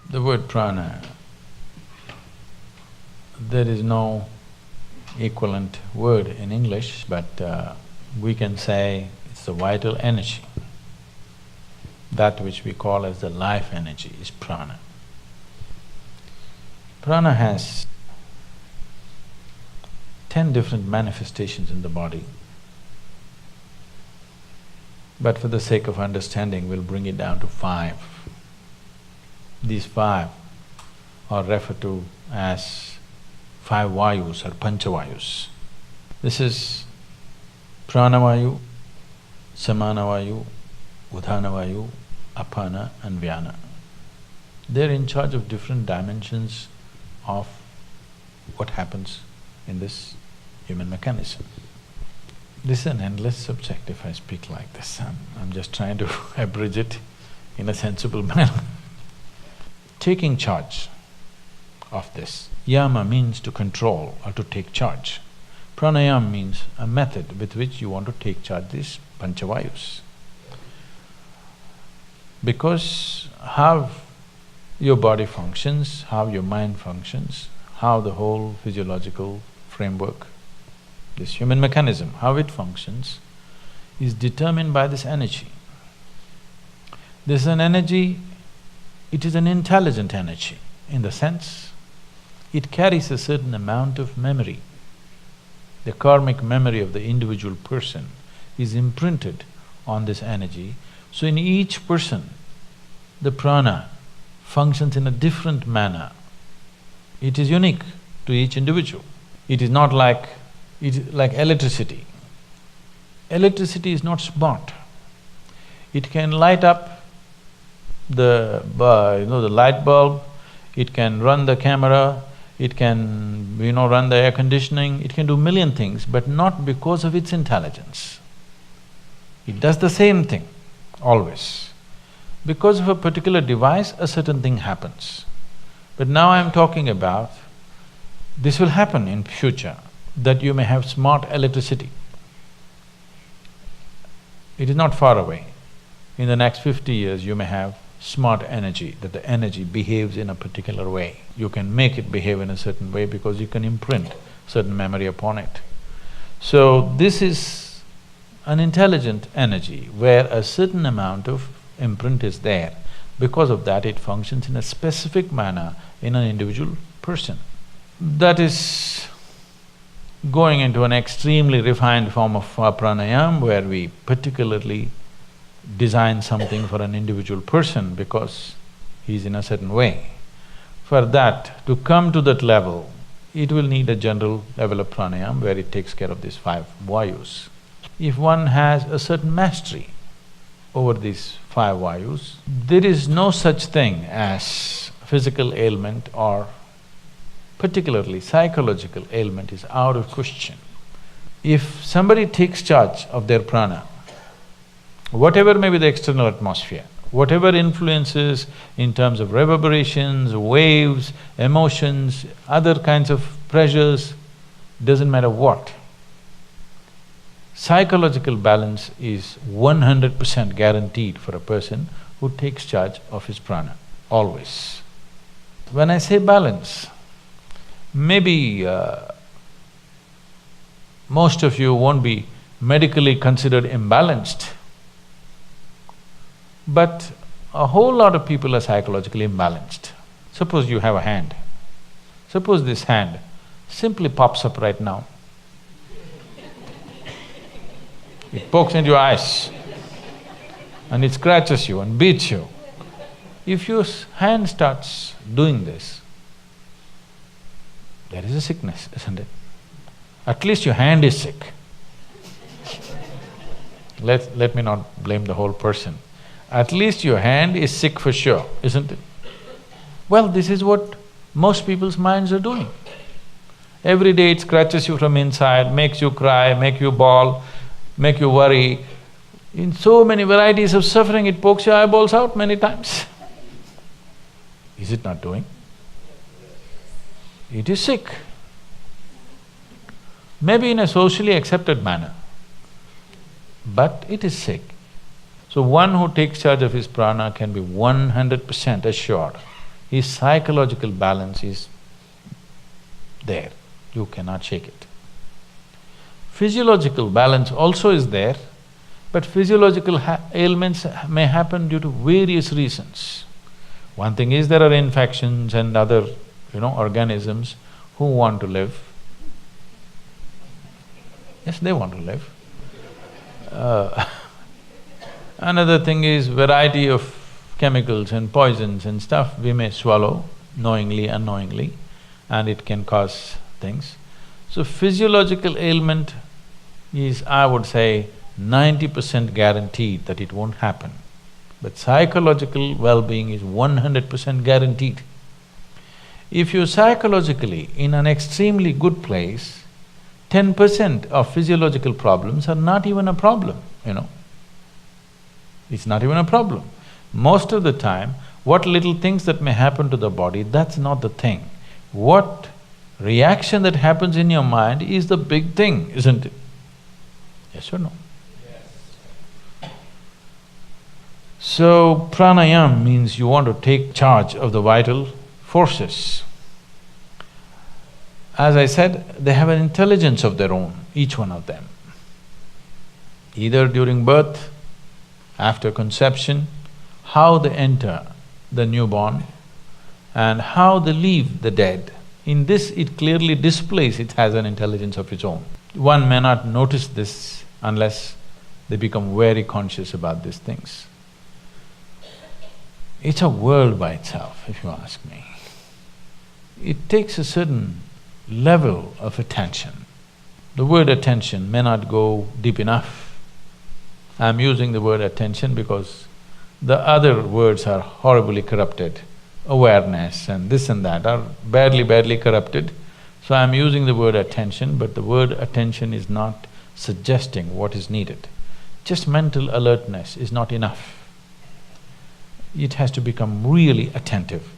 The word prana, there is no equivalent word in English, but we can say it's the vital energy. That which we call as the life energy is prana. Prana has 10 different manifestations in the body. But for the sake of understanding, we'll bring it down to 5. These 5 are referred to as 5 vayus or panchavayus. This is pranavayu, samanavayu, udhanavayu, apana and vyana. They're in charge of different dimensions of what happens in this human mechanism. This is an endless subject if I speak like this. I'm just trying to abridge it in a sensible manner. Taking charge of this. Yama means to control or to take charge. Pranayama means a method with which you want to take charge these panchavayus. Because how your body functions, how your mind functions, how the whole physiological framework, this human mechanism, how it functions, is determined by this energy. This is an energy, it is an intelligent energy in the sense it carries a certain amount of memory. The karmic memory of the individual person is imprinted on this energy. So in each person, the prana functions in a different manner. It is unique to each individual. It is not like… it is like electricity. Electricity is not smart. It can light up the the light bulb, it can run the camera, it can, run the air conditioning, it can do million things, but not because of its intelligence. It does the same thing, always. Because of a particular device, a certain thing happens. But now I'm talking about, this will happen in future, that you may have smart electricity. It is not far away. In the next 50 years, you may have smart energy, that the energy behaves in a particular way. You can make it behave in a certain way because you can imprint certain memory upon it. So this is an intelligent energy where a certain amount of imprint is there. Because of that, it functions in a specific manner in an individual person. That is going into an extremely refined form of pranayama where we particularly design something for an individual person because he's in a certain way. For that, to come to that level, it will need a general level of pranayama where it takes care of these 5 vayus. If one has a certain mastery over these 5 vayus, there is no such thing as physical ailment or particularly psychological ailment is out of question. If somebody takes charge of their prana, whatever may be the external atmosphere, whatever influences in terms of reverberations, waves, emotions, other kinds of pressures, doesn't matter what, psychological balance is 100% guaranteed for a person who takes charge of his prana, always. When I say balance, maybe most of you won't be medically considered imbalanced, but a whole lot of people are psychologically imbalanced. Suppose you have a hand. Suppose this hand simply pops up right now. It pokes into your eyes and it scratches you and beats you. If your hand starts doing this, there is a sickness, isn't it? At least your hand is sick. Let me not blame the whole person. At least your hand is sick for sure, isn't it? Well, this is what most people's minds are doing. Every day it scratches you from inside, makes you cry, make you bawl, make you worry. In so many varieties of suffering, it pokes your eyeballs out many times. Is it not doing? It is sick. Maybe in a socially accepted manner, but it is sick. So one who takes charge of his prana can be 100% assured his psychological balance is there, you cannot shake it. Physiological balance also is there, but physiological ailments may happen due to various reasons. One thing is there are infections and other, organisms who want to live. Yes, they want to live. Another thing is variety of chemicals and poisons and stuff we may swallow knowingly, unknowingly, and it can cause things. So physiological ailment is, I would say, 90% guaranteed that it won't happen. But psychological well-being is 100% guaranteed. If you're psychologically in an extremely good place, 10% of physiological problems are not even a problem, It's not even a problem. Most of the time, what little things that may happen to the body, that's not the thing. What reaction that happens in your mind is the big thing, isn't it? Yes or no? Yes. So, pranayama means you want to take charge of the vital forces. As I said, they have an intelligence of their own, each one of them. Either during birth, after conception, how they enter the newborn and how they leave the dead. In this, it clearly displays it has an intelligence of its own. One may not notice this unless they become very conscious about these things. It's a world by itself, if you ask me. It takes a certain level of attention. The word attention may not go deep enough. I'm using the word attention because the other words are horribly corrupted. Awareness and this and that are badly corrupted. So I'm using the word attention, but the word attention is not suggesting what is needed. Just mental alertness is not enough. It has to become really attentive.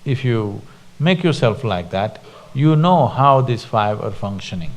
If you make yourself like that, you know how these five are functioning.